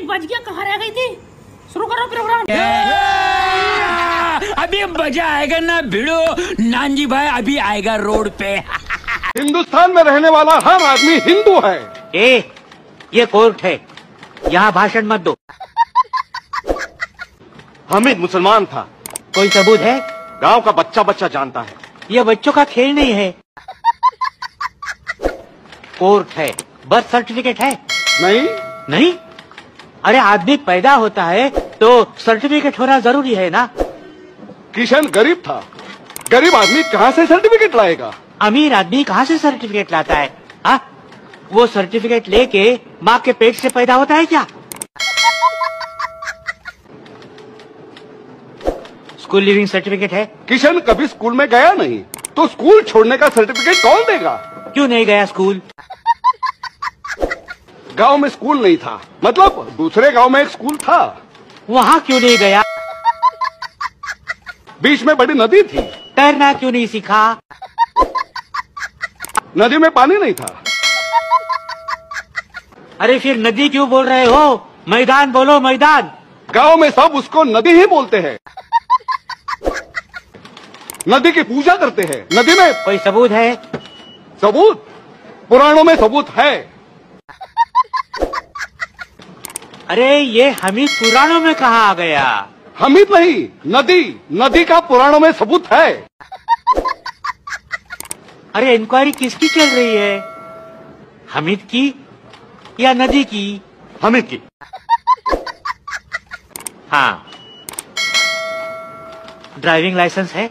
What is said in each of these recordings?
बज गया, कहाँ रह गई थी? शुरू करो प्रोग्राम। अभी मजा आएगा ना भिड़ो, नानजी भाई अभी आएगा रोड पे। हिंदुस्तान में रहने वाला हर आदमी हिंदू है। ये कोर्ट है, यहाँ भाषण मत दो। हामिद मुसलमान था। कोई सबूत है? गांव का बच्चा बच्चा जानता है। ये बच्चों का खेल नहीं है। कोर्ट है, बर्थ सर्टिफिकेट है? नहीं नहीं? अरे आदमी पैदा होता है तो सर्टिफिकेट होना जरूरी है ना। किशन गरीब था, गरीब आदमी कहाँ से सर्टिफिकेट लाएगा? अमीर आदमी कहाँ से सर्टिफिकेट लाता है? हाँ, वो सर्टिफिकेट लेके माँ के पेट से पैदा होता है क्या? स्कूल लिविंग सर्टिफिकेट है? किशन कभी स्कूल में गया नहीं, तो स्कूल छोड़ने का सर्टिफिकेट कौन देगा? क्यों नहीं गया स्कूल? गांव में स्कूल नहीं था, मतलब दूसरे गांव में एक स्कूल था। वहाँ क्यों नहीं गया? बीच में बड़ी नदी थी। तैरना क्यों नहीं सीखा? नदी में पानी नहीं था। अरे फिर नदी क्यों बोल रहे हो? मैदान बोलो, मैदान। गांव में सब उसको नदी ही बोलते हैं। नदी की पूजा करते हैं। नदी में कोई सबूत है? सबूत? पुराणों में सबूत है। अरे ये हमीद पुराणों में कहाँ आ गया? हमीद नहीं, नदी। नदी का पुराणों में सबूत है। अरे इंक्वायरी किसकी चल रही है? हमीद की या नदी की? हमीद की। हाँ। ड्राइविंग लाइसेंस है?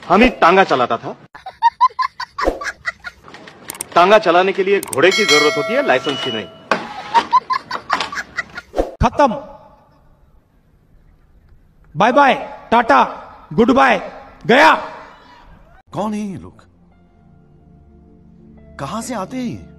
हमीद टांगा चलाता था। टांगा चलाने के लिए घोड़े की जरूरत होती है, लाइसेंस की नहीं। खत्म। Bye bye, tata, goodbye, गया। कौन है ये लोग? कहां से आते हैं ये?